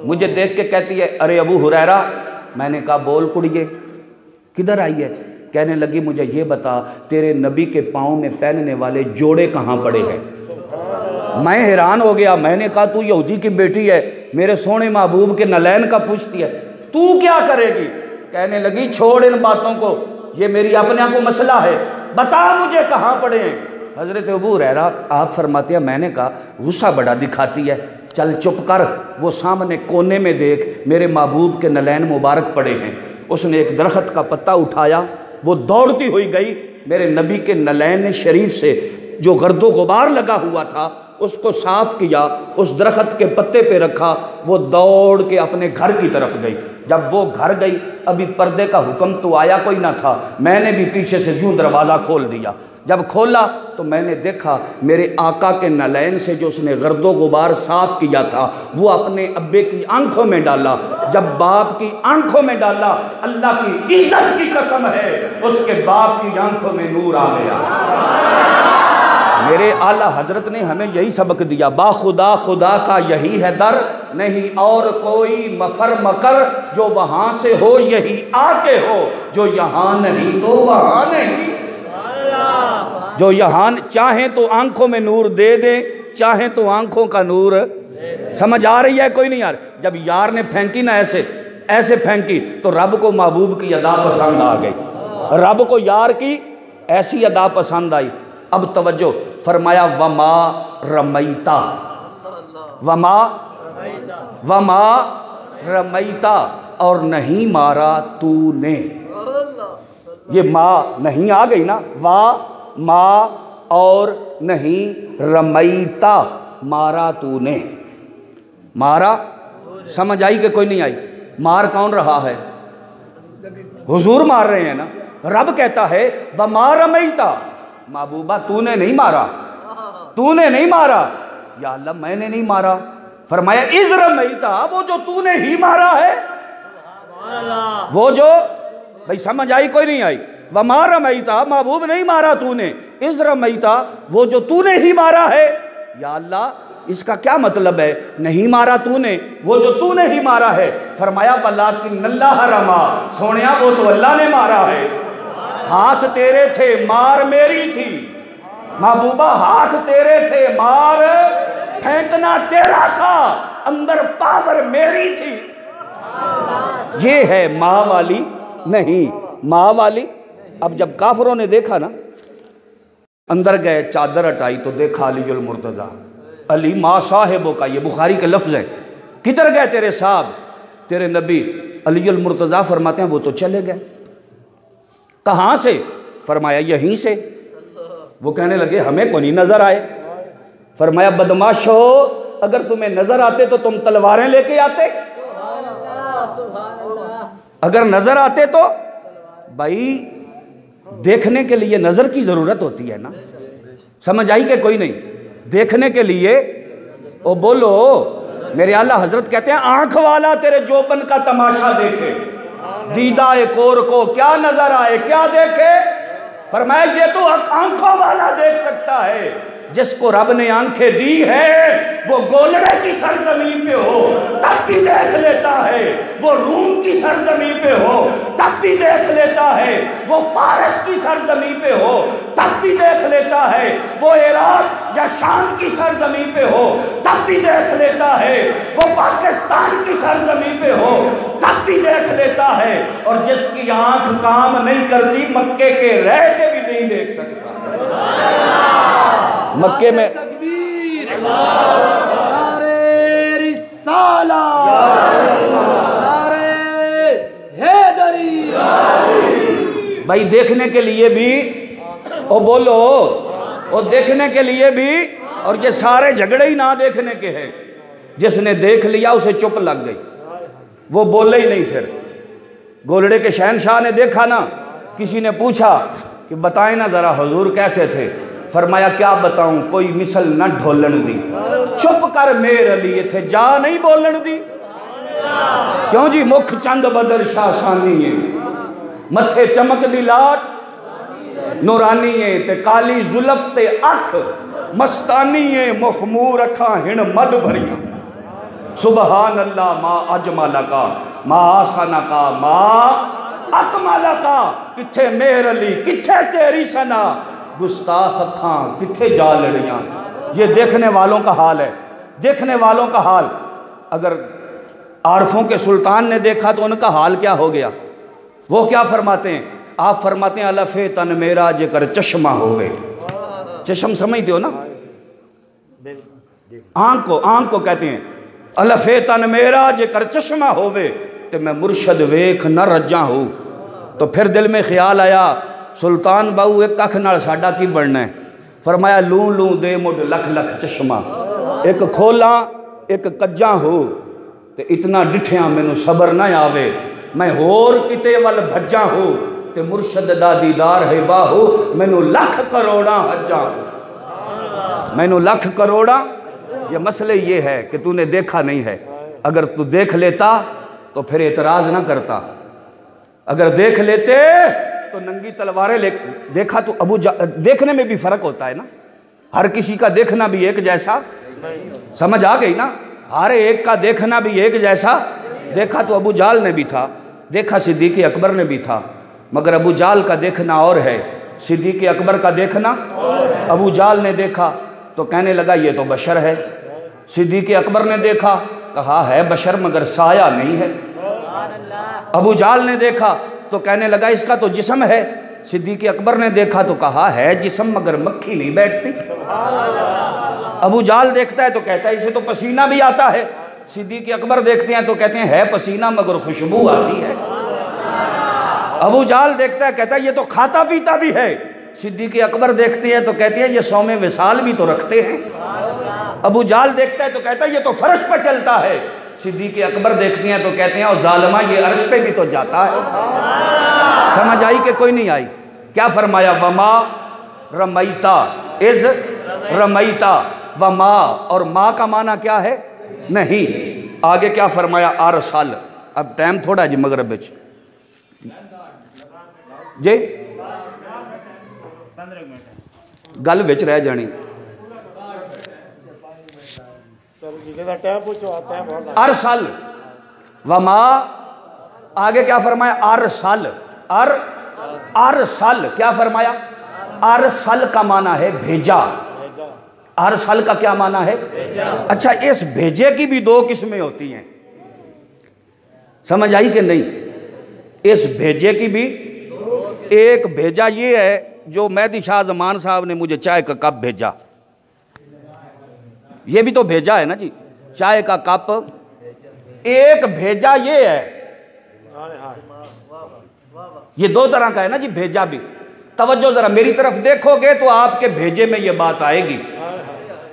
मुझे देख के कहती है, अरे अबू हुरैरा। मैंने कहा, बोल कुड़िए, किधर आई है? कहने लगी, मुझे ये बता, तेरे नबी के पाँव में पहनने वाले जोड़े कहाँ पड़े हैं? मैं हैरान हो गया। मैंने कहा, तू यहूदी की बेटी है, मेरे सोने महबूब के नलैन का पूछती है, तू क्या करेगी? कहने लगी, छोड़ इन बातों को, ये मेरी अपने को मसला है, बता मुझे कहाँ पड़े हैं। हज़रत अबू हुरैरा आप फरमाते हैं, मैंने कहा, गुस्सा बड़ा दिखाती है, चल चुप कर, वो सामने कोने में देख, मेरे महबूब के नलैन मुबारक पड़े हैं। उसने एक दरख्त का पत्ता उठाया, वो दौड़ती हुई गई, मेरे नबी के नलैन शरीफ से जो गर्दो गुबार लगा हुआ था उसको साफ़ किया, उस दरख्त के पत्ते पे रखा, वो दौड़ के अपने घर की तरफ गई। जब वो घर गई, अभी पर्दे का हुक्म तो आया कोई ना था, मैंने भी पीछे से यूँ दरवाज़ा खोल दिया। जब खोला तो मैंने देखा मेरे आका के नलैन से जो उसने गर्दो गुबार साफ़ किया था वो अपने अब्बे की आंखों में डाला। जब बाप की आंखों में डाला, अल्लाह की इज्जत की कसम है, उसके बाप की आंखों में नूर आ गया। मेरे आला हजरत ने हमें यही सबक दिया, बाखुदा खुदा का यही है दर, नहीं और कोई मफर मकर, जो वहाँ से हो यही आके हो, जो यहाँ नहीं तो वहाँ नहीं। जो यहाँ चाहे तो आंखों में नूर दे दे, चाहे तो आंखों का नूर। समझ आ रही है कोई नहीं यार? जब यार ने फेंकी ना ऐसे ऐसे फेंकी तो रब को महबूब की अदा पसंद आ गई, रब को यार की ऐसी अदा पसंद आई। अब तवज्जो फरमाया, वमा रमैता, वमा वमा रमैता, और नहीं मारा तूने। ये माँ नहीं आ गई ना, वाह माँ और नहीं, रमैता, मारा तूने। मारा समझ आई कि कोई नहीं आई? मार कौन रहा है? हुजूर मार रहे हैं ना। रब कहता है, वमा रमैता, महबूबा तूने नहीं मारा, तूने नहीं मारा। या अल्लाह मैंने नहीं मारा। फरमाया, इज़ रमैता, वो जो तूने ही मारा है, वो जो, भाई समझ आई कोई नहीं आई? वमा रमैता, महबूब नहीं मारा तूने, इज़ रमैता, वो जो तूने ही मारा है। या अल्लाह इसका क्या मतलब है? नहीं मारा तूने, वो जो तूने ही मारा है। फरमाया, वलाकिन्नल्लाह रमा, सोनिया वो तो अल्लाह ने मारा है। हाथ तेरे थे, मार मेरी थी। महबूबा हाथ तेरे थे, मार फेंकना तेरा था, अंदर पावर मेरी थी। ये है माँ वाली नहीं, माँ वाली। अब जब काफरों ने देखा ना, अंदर गए, चादर हटाई तो देखा अलीजुल मुर्तज़ा, अली माँ साहिबों का, ये बुखारी का लफ्ज़ है। किधर गए तेरे साहब, तेरे नबी? अलीजुल मुर्तज़ा फरमाते हैं, वो तो चले गए। कहाँ से? फरमाया, यहीं से। वो कहने लगे, हमें कौन ही नज़र आए। फरमाया, बदमाश हो, अगर तुम्हें नज़र आते तो तुम तलवारें लेके आते, अगर नज़र आते तो। भाई देखने के लिए नज़र की ज़रूरत होती है ना, समझ आई कि कोई नहीं? देखने के लिए ओ बोलो, मेरे आला हजरत कहते हैं, आंख वाला तेरे जोबन का तमाशा देखे, दीदा एक और को क्या नजर आए, क्या देखे। फरमाया, ये तो आंखों वाला देख सकता है। जिसको रब ने आंखें दी है वो गोलड़े की सरजमी पे हो तब भी देख लेता है, वो रूम की सरजमी पे हो तब भी देख लेता है, वो फारस की सरजमी पे हो तब भी देख लेता है, वो इराक या शाम की सरजमी पे हो तब भी देख लेता है, वो पाकिस्तान की सरजमी पे हो तब भी देख लेता है। और जिसकी आंख काम नहीं करती, मक्के के रह के भी नहीं देख सकता। मक्के में भाई देखने के लिए भी ओ बोलो, और देखने के लिए भी, और ये सारे झगड़े ही ना देखने के हैं। जिसने देख लिया उसे चुप लग गई, वो बोले ही नहीं। फिर गोलड़े के शहनशाह ने देखा ना, किसी ने पूछा कि बताएं ना ज़रा हुजूर कैसे थे। फरमाया, क्या बताऊं, कोई मिसल न ढोलन दी, चुप कर मेरे लिए थे, जा नहीं बोलन दी। क्यों जी? मुख चंद बदर शासानी है, मथे चमक दी लाट, नूरानी है ते काली जुल्फ ते अख, मस्तानी है मखमूर अखा हिण मद भरियां। सुबहान अल्लाह मा अजमल का मा आसना का मा अकमल का, किथे मेहर अली किथे तेरी सना, गुस्ताख अखा किथे जा लड़ियां। ये देखने वालों का हाल है, देखने वालों का हाल। अगर आरफों के सुल्तान ने देखा तो उनका हाल क्या हो गया। वो क्या फरमाते हैं, आप फरमाते हैं अलफे तन मेरा जेकर चश्मा होवे। चश्म समझते हो ना, आंख को कहते हैं। अलफे तन मेरा जेकर चश्मा होवे तो मैं मुर्शद वेख न रजा हूँ। तो फिर दिल में ख्याल आया सुल्तान बाऊ एक कख नाल साडा की बनना है। फरमाया लू लू दे मुड लख लख चश्मा, एक खोला एक कज्जा हो ते इतना डिठिया मैनू सबर ना आवे। मैं होर किते वल भज्जा हो ते मुर्शद दा दीदार है बाहो, मैनू लख करोड़ा हज्जा, मैनू लख करोड़ा। ये मसले ये है कि तूने देखा नहीं है। अगर तू देख लेता तो फिर एतराज़ ना करता। अगर देख लेते तो नंगी तलवारें ले देखा तो देखने में भी फ़र्क होता है ना। हर किसी का देखना भी एक जैसा, समझ आ गई ना। हर एक का देखना भी एक जैसा। देखा तो अबू जाल ने भी था, देखा सिद्दीक़ अकबर ने भी था, मगर अबू जाल का देखना और है, सिद्दीक़ अकबर का देखना। अबू जाल ने देखा तो कहने लगा ये तो बशर है। सिद्दीक़ अकबर ने देखा, कहा है बशर मगर साया नहीं है। अबू जाल ने देखा तो कहने लगा इसका तो जिस्म है। सिद्दीक़ अकबर ने देखा तो कहा है जिस्म मगर मक्खी नहीं बैठती। अबू जाल देखता है तो कहता है इसे तो पसीना भी आता है। सिद्दीक़ अकबर देखते हैं तो कहते हैं है पसीना मगर खुशबू आती है। अबू जाल देखता है कहता है ये तो खाता पीता भी है। सिद्दीक़ अकबर देखते हैं तो कहते हैं ये सौमे विसाल भी तो रखते हैं। अबू जाल देखता है तो कहता है ये तो फर्श पर चलता है। सिद्दीक़ अकबर देखते हैं तो कहते हैं और जालिमा ये अर्श पे भी तो जाता है। समझ आई कि कोई नहीं आई। क्या फरमाया, वमा रमैता इज़ रमैता, वमा और माँ का माना क्या है, नहीं। आगे क्या फरमाया, अरसल। अब टाइम थोड़ा जी मगरब बिच जी गल विच रह जानी। अरसल वमा, आगे क्या फरमाया, अरसल। अरसल क्या फरमाया, अरसल का माना है भेजा। अरसल का क्या माना है, अच्छा इस भेजे की भी दो किस्में होती हैं। समझ आई कि नहीं। इस भेजे की भी एक भेजा ये है जो मेहदी शाह जमान साहब ने मुझे चाय का कप भेजा, ये भी तो भेजा है ना जी, चाय का कप। एक भेजा ये है, ये दो तरह का है ना जी भेजा भी। तवज्जो जरा मेरी तरफ देखोगे तो आपके भेजे में ये बात आएगी,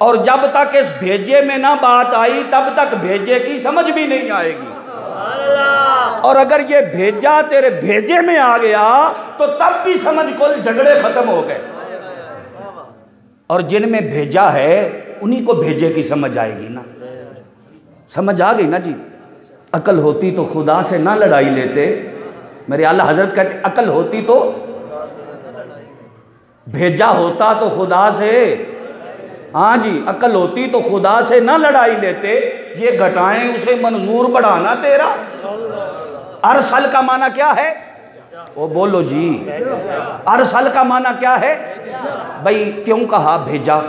और जब तक इस भेजे में ना बात आई तब तक भेजे की समझ भी नहीं आएगी। और अगर ये भेजा तेरे भेजे में आ गया तो तब भी समझ कुल झगड़े खत्म हो गए। और जिनमें भेजा है उन्हीं को भेजे की समझ आएगी ना। समझ आ गई ना जी। अकल होती तो खुदा से ना लड़ाई लेते। मेरे आला हजरत कहते अकल होती तो, भेजा होता तो खुदा से, हाँ जी, अकल होती तो खुदा से ना लड़ाई लेते। ये घटाएं उसे मंजूर बढ़ाना तेरा। अरसल का माना क्या है, वो बोलो जी। अरसल का माना क्या है भाई, क्यों कहा भेजा,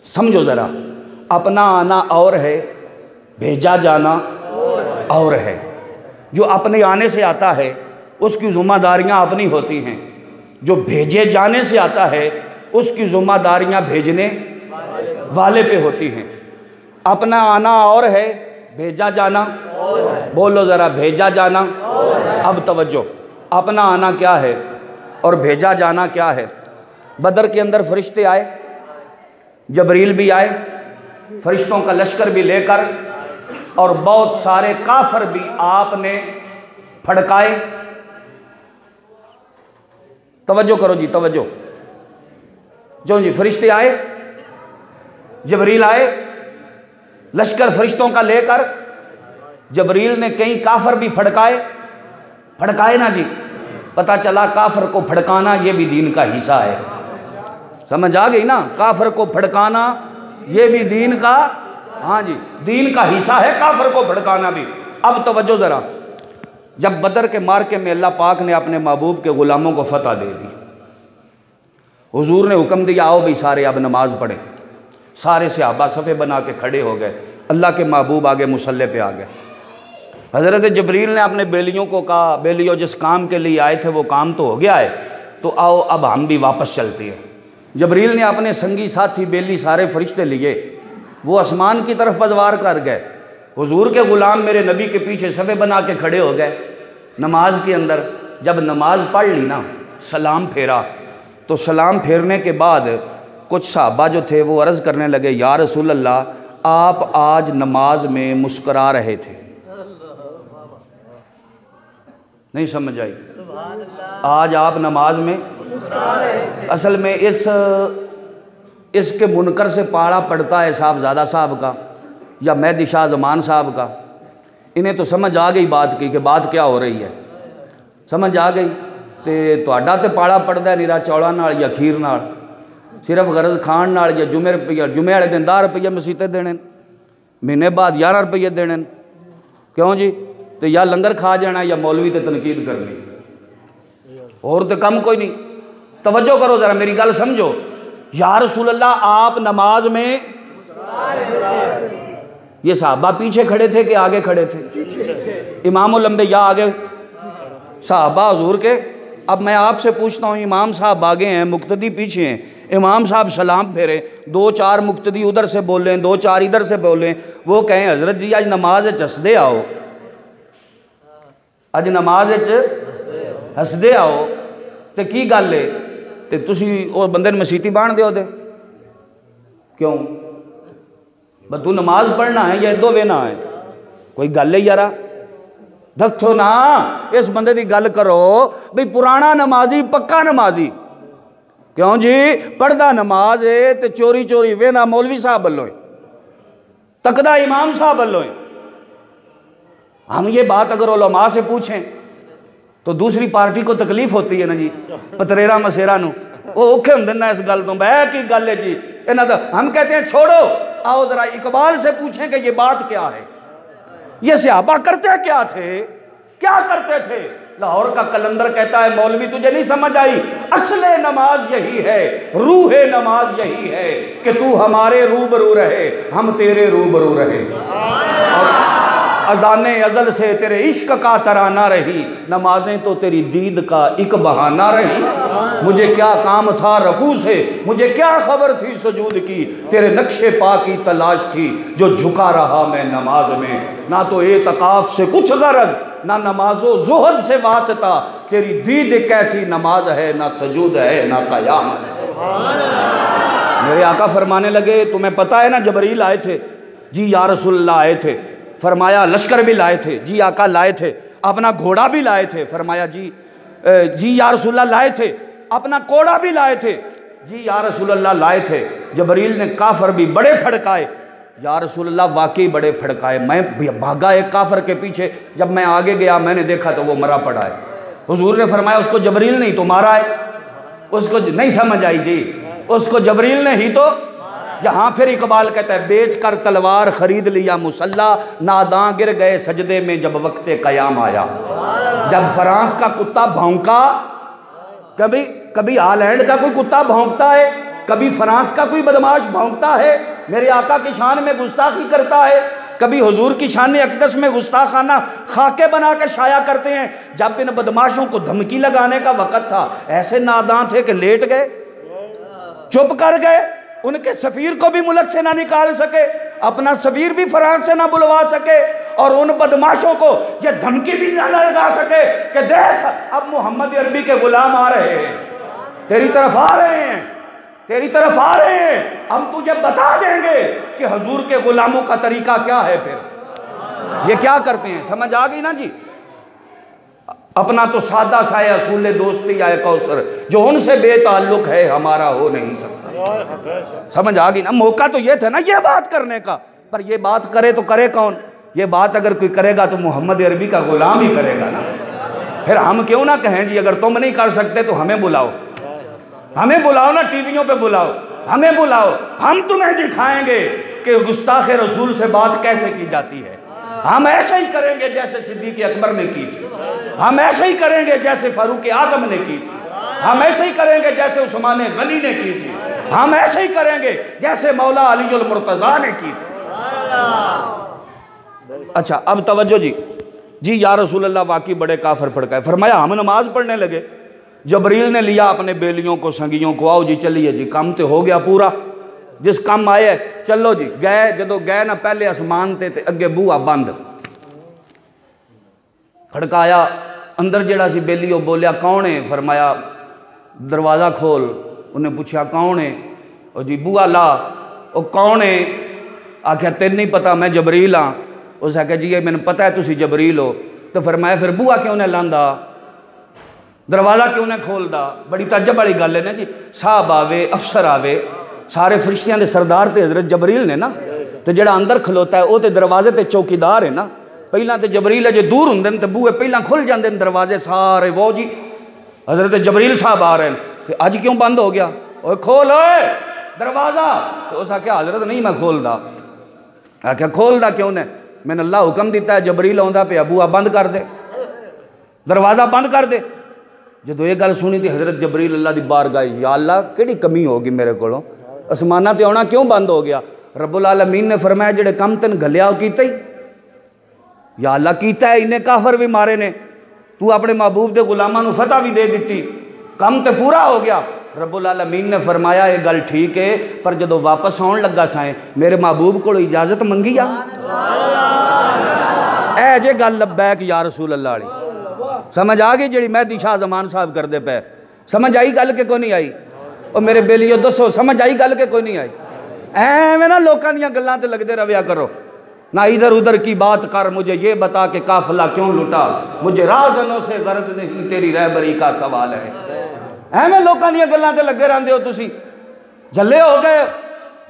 समझो जरा। अपना आना और है, भेजा जाना और है। जो अपने आने से आता है उसकी जिम्मेदारियां अपनी होती हैं, जो भेजे जाने से आता है उसकी जिम्मेदारियां भेजने वाले पे होती हैं। अपना आना और है, भेजा जाना, बोलो ज़रा, भेजा जाना। अब तवज्जो, अपना आना क्या है और भेजा जाना क्या है। बदर के अंदर फरिश्ते आए, जबरील भी आए, फरिश्तों का लश्कर भी लेकर, और बहुत सारे काफर भी आपने फड़काए। तवज्जो करो जी, तवज्जो। जो जी फरिश्ते आए, जबरील आए, लश्कर फरिश्तों का लेकर, जबरील ने कई काफर भी फड़काए ना जी। पता चला काफर को भड़काना ये भी दीन का हिस्सा है। समझ आ गई ना, काफर को भड़काना ये भी दीन का, हाँ जी, दीन का हिस्सा है काफर को भड़काना भी। अब तवज्जो ज़रा, जब बदर के मार्के में अल्लाह पाक ने अपने महबूब के ग़ुलामों को फतह दे दी, हुजूर ने हुक्म दिया आओ भी सारे अब नमाज पढ़ें। सारे सहाबा सफ़े बना के खड़े हो गए, अल्लाह के महबूब आगे मुसल्ले पे आ गए। हज़रत जबरील ने अपने बेलियों को कहा, बेलियों जिस काम के लिए आए थे वो काम तो हो गया है, तो आओ अब हम भी वापस चलते हैं। जबरील ने अपने संगी साथी बेली सारे फरिश्ते लिए, वो आसमान की तरफ पजवार कर गए। हुजूर के ग़ुलाम मेरे नबी के पीछे सफ़े बना के खड़े हो गए नमाज के अंदर। जब नमाज पढ़ ली ना, सलाम फेरा, तो सलाम फेरने के बाद कुछ सहाबा जो थे वो अर्ज़ करने लगे, या रसूल अल्लाह, आप आज नमाज में मुस्करा रहे थे। नहीं समझ आई? आज आप नमाज में असल में इसके मुनकर से पाड़ा पड़ता है साहबजादा साहब का या मेहदी शाह ज़मान साहब का। इन्हें तो समझ आ गई बात की कि बात क्या हो रही है, समझ आ गई। तो तुहाडा तो पाड़ा पड़ता है निरा चौड़ा नाल या खीर नाल, सिर्फ गरज खाण नाल या जुमे रुपये, जुमे वाले दिन 10 रुपये मसीते देने, महीने बाद 11 रुपये देने, क्यों जी? तो या लंगर खा जाना या मौलवी ते तनकीद करनी, और तो कम कोई नहीं। तवज्जो करो ज़रा, मेरी गल समझो। या रसूल अल्लाह, आप नमाज में, ये साहबा पीछे खड़े थे कि आगे खड़े थे? इमाम लंबे या आगे साहबा हुजूर के। अब मैं आपसे पूछता हूँ, इमाम साहब आगे हैं, मुक्तदी पीछे हैं, इमाम साहब सलाम फेरे, 2-4 मुक्तदी उधर से बोलें, 2-4 इधर से बोलें, वो कहें हजरत जी आज नमाज हसदे आओ, अज नमाज हसदे आओ, तो की गल है? तो तुसी उस बंदे ने मसीती बांध दो दे, क्यों? बस तू नमाज पढ़ना है या दो वेना है, कोई गल है यारा? दखो ना, इस बंदे की गल करो भाई, पुराना नमाजी पक्का नमाजी, क्यों जी? पढ़दा नमाज है तो चोरी चोरी वेना मौलवी साहब बल्लों, तकदा इमाम साहब बल्लों। हम ये बात अगर उलमा से पूछें तो दूसरी पार्टी को तकलीफ होती है ना जी, पतरेरा मसेरा नू वो औखे होंदे ना इस गल तो, बह की गल है जी इन्हां दा। हम कहते हैं छोड़ो, आओ जरा इकबाल से पूछें कि ये बात क्या है, ये सहाबा करते क्या थे, क्या करते थे? लाहौर का कलंदर कहता है, मौलवी तुझे नहीं समझ आई, असले नमाज यही है, रूहे नमाज यही है कि तू हमारे रूबरू रहे, हम तेरे रूबरू रहे। अज़ाने अज़ल से तेरे इश्क का तराना रही, नमाजें तो तेरी दीद का एक बहाना रही। मुझे क्या काम था रकू से, मुझे क्या खबर थी सुजूद की, तेरे नक्शे पा की तलाश थी जो झुका रहा मैं नमाज में। ना तो एतकाफ से कुछ गरज, ना नमाजो जुहद से वास्ता, तेरी दीद कैसी नमाज है, ना सजूद है ना कयाम। मेरे आका फरमाने लगे, तुम्हें पता है ना जबरील आए थे? जी या रसूलल्लाह आए थे। फरमाया लश्कर भी लाए थे? जी आका लाए थे। अपना घोड़ा भी लाए थे? फरमाया जी या रसूलल्लाह लाए थे। अपना कोड़ा भी लाए थे? जी या रसूलल्लाह लाए थे। जबरील ने काफर भी बड़े फड़काए, या रसूलल्लाह वाकई बड़े फड़काए। मैं भागा एक काफर के पीछे, जब मैं आगे गया मैंने देखा तो वो मरा पड़ा है। हुजूर ने फरमाया उसको जबरील ने ही तो मारा है। उसको नहीं समझ आई जी, उसको जबरील ने ही तो। यहाँ फिर इकबाल कहता है, बेच कर तलवार खरीद लिया मुसल्ला, नादां गिर गए सजदे में जब वक्ते कयाम आया। जब फ्रांस का कुत्ता भौंका, कभी हालैंड का कोई कुत्ता भौंकता है, कभी फ्रांस का कोई बदमाश भौंकता है, मेरे आका की शान में गुस्ताखी करता है, कभी हुजूर की शान अक़दस में गुस्ताखाना खाके बना के शाया करते हैं। जब इन बदमाशों को धमकी लगाने का वक़्त था, ऐसे नादां थे कि लेट गए, चुप कर गए। उनके सफ़ीर को भी मुल्क से ना निकाल सके, अपना सफ़ीर भी फ्रांस से ना बुलवा सके, और उन बदमाशों को ये धमकी भी ना लगा सके कि देख अब मोहम्मद अरबी के गुलाम आ रहे हैं, तेरी तरफ आ रहे हैं, तेरी तरफ आ रहे हैं, हम तुझे बता देंगे कि हुजूर के गुलामों का तरीका क्या है। फिर ये क्या करते हैं, समझ आ गई ना जी? अपना तो सादा सा असूल दोस्ती या कौसर, जो उनसे बेताल्लुक है हमारा हो नहीं सकता। समझ आ गई ना? मौका तो ये था ना ये बात करने का, पर ये बात करे तो करे कौन? ये बात अगर कोई करेगा तो मोहम्मद अरबी का गुलाम ही करेगा ना। फिर हम क्यों ना कहें जी, अगर तुम नहीं कर सकते तो हमें बुलाओ, हमें बुलाओ ना, टीवियों पे बुलाओ, हमें बुलाओ, हम तुम्हें दिखाएंगे कि गुस्ताख रसूल से बात कैसे की जाती है। हम ऐसे ही करेंगे जैसे सिद्दीक़ अकबर ने की थी, हम ऐसे ही करेंगे जैसे फारूक आज़म ने की थी, हम ऐसे ही करेंगे जैसे उस्मान गनी ने की थी, हम ऐसे ही करेंगे जैसे मौला अली उल मुर्तज़ा ने की थी। अच्छा अब तवज्जो जी या रसूल अल्लाह वाकई बड़े काफिर फड़काए। फरमाया हम नमाज पढ़ने लगे, जबरील ने लिया अपने बेलियों को संगियों को, आओ जी चलिए जी, काम तो हो गया पूरा, जिस काम आए चलो जी। गए, जदों गए ना पहले आसमान ते अगे बूहा बंद, खड़काया, अंदर जड़ा सी बेली वो बोलिया कौन है? फरमाया दरवाज़ा खोल। उन्हें पूछा कौन है? और जी बूहा ला। वो कौन है? आख्या तेन नहीं पता, मैं जबरील हाँ। उस आख्या जी मैंने पता है तुसी जबरील हो। तो फरमाया फिर बूहा क्यों नहीं लांदा, दरवाज़ा क्यों नहीं खोलदा? बड़ी तजब वाली गल है ना जी, साहब आवे, अफसर आवे, सारे फरिश्तियां दे सरदार तो हज़रत जबरील ने ना, तो जड़ा अंदर खलोता है वो तो दरवाजे ते चौकीदार है ना। पहला तो जबरील जो दूर होंगे तो बूहे पहला खुल जाते हैं, दरवाजे सारे, वो जी हज़रत जबरील साहब आ रहे हैं, तो अज क्यों बंद हो गया? ओए खोल ओए दरवाज़ा। तो उस आख्या हज़रत नहीं मैं खोलदा। आख्या खोलदा क्यों ने? मैंने अल्लाह हुक्म दिता है, जबरील आंदा पे बूहा बंद कर दे, दरवाज़ा बंद कर दे। जो ये गल सुनी तो हज़रत जबरील अल्लाह की बारगाह, या अल्लाह केड़ी कमी होगी मेरे को, आसमाना ते आना क्यों बंद हो गया? रब्बुल आलमीन ने फरमाया जेड़े कम तेन गलिया कीता ही, या अल्लाह कीता है, इन्ने काफर भी मारे ने, तू अपने महबूब के गुलामां फतह भी दे दी, कम तो पूरा हो गया। रब्बुल आलमीन ने फरमाया ये गल ठीक है, पर जो वापस आउण लगा साए मेरे महबूब को इजाजत मंगी आ, ऐ जे गल लब्बैक या रसूल अल्लाह वाली। समझ आ गई जी मेहदी शाह जमान साहब करते पे? समझ आई गल के कोई नहीं आई? और मेरे बेलियो दसो समझ आई गल के कोई नहीं आई? एवें ना लोगों दी गल्लां ते लगदे रविया करो ना, इधर उधर की बात कर, मुझे ये बता कि काफिला क्यों लुटा, मुझे राज़नों से गर्ज नहीं, तेरी रहबरी का सवाल है। एवें लोगों दी गल्लां ते लगे रहंदे हो तुसी, झल्ले हो गए,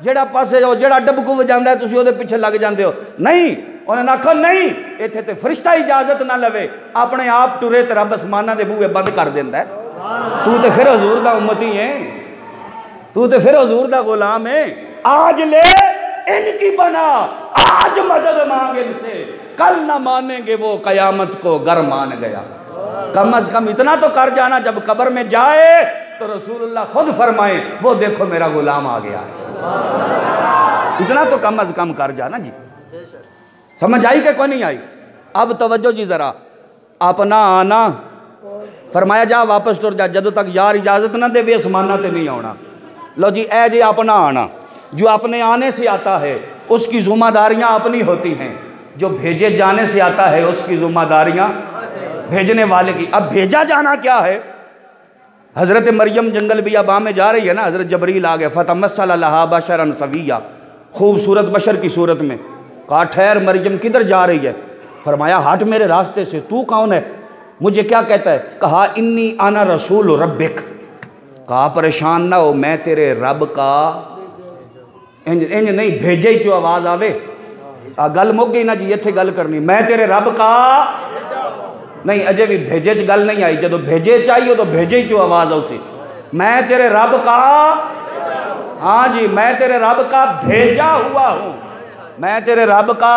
जेड़ा पासे जाओ जेड़ा डबकू वजांदा है तुसी ओदे पीछे लग जांदे हो। नहीं, उन्हें आखो नहीं, इत्थे ते फरिश्ता इजाजत ना लवे, अपने आप टुरे ते रब आसमानां दे बूहे बंद कर देंदा है। तू तो फिर हजूर दा उम्मती है, तू तो फिर हजूर दा गुलाम है। आज ले इनकी बना, आज मदद मांग इनसे, कल ना मानेंगे वो कयामत को गर मान गया। कम अज कम इतना तो कर जाना, जब कब्र में जाए तो रसूलुल्लाह खुद फरमाए वो देखो मेरा गुलाम आ गया है। इतना तो कम अज कम कर जाना जी। समझ आई कि कोई नहीं आई? अब तवज्जो जी जरा, अपना आना फरमाया जा वापस टुर जा, जदों तक यार इजाजत ना दे आसमाना ते नहीं आना। लो जी ए जी अपना आना, जो अपने आने से आता है उसकी जिम्मेदारियां अपनी होती हैं, जो भेजे जाने से आता है उसकी जिम्मेदारियां भेजने वाले की। अब भेजा जाना क्या है? हज़रत मरियम जंगल बियाबा में जा रही है ना, हज़रत जबरील आ गए, फतमस्सल लहा बशरन सविया, खूबसूरत बशर की सूरत में। कहा ठहर मरियम किधर जा रही है? फरमाया हट मेरे रास्ते से, तू कौन है, मुझे क्या कहता है? कहा इन्नी आना रसूल रब्बिक। कहा परेशान ना हो, मैं तेरे रब का, इंज इंज नहीं भेजे ही चो आवाज़ आवे, गल मुक गई ना जी, इत्थे गल करनी, मैं तेरे रब का नहीं, अजे भी भेजे च गल नहीं आई, जो भेजे चाहिए तो भेजे ही चो आवाज़ उसी, मैं तेरे रब का, हाँ जी मैं तेरे रब का भेजा हुआ हूँ, मैं तेरे रब का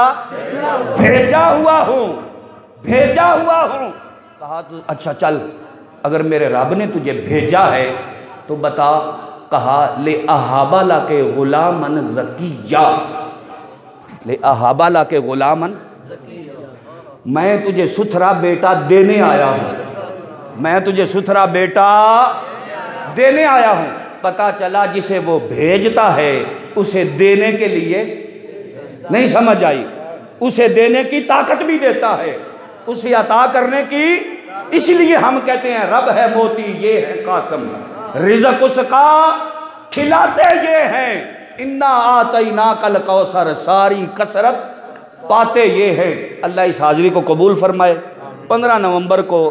भेजा हुआ हूँ, भेजा हुआ हूँ। कहा तो अच्छा चल, अगर मेरे रब ने तुझे भेजा है तो बता। कहा ले अहाबाला के गुलामन ज़किया, ले अहाबाला के गुलामन, मैं तुझे सुथरा बेटा देने आया हूँ, मैं तुझे सुथरा बेटा देने आया हूँ। पता चला जिसे वो भेजता है उसे देने के लिए नहीं, समझ आई, उसे देने की ताकत भी देता है, उसे अता करने की। इसलिए हम कहते हैं रब है मोती ये है कासम, रिज़्क़ उसका खिलाते ये हैं, इन्ना आतैना कल कौसर, सारी कसरत पाते ये हैं। अल्लाह इस हाज़िरी को कबूल फरमाए। 15 नवंबर को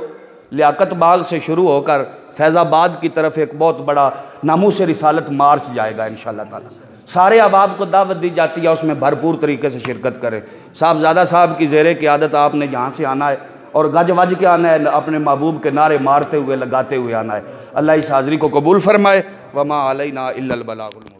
लियाकत बाग से शुरू होकर फैज़ाबाद की तरफ एक बहुत बड़ा नामूस रिसालत मार्च जाएगा इंशाअल्लाह ताला। सारे अहबाब को दावत दी जाती है, उसमें भरपूर तरीके से शिरकत करें। साहबज़ादा साहब की ज़ेरे क़यादत आपने यहाँ से आना है और गज वज के आना है, अपने महबूब के नारे मारते हुए लगाते हुए आना है। अल्लाह इस हाज़री को कबूल फरमाए। वमा अलैना इल्लल बलागुल।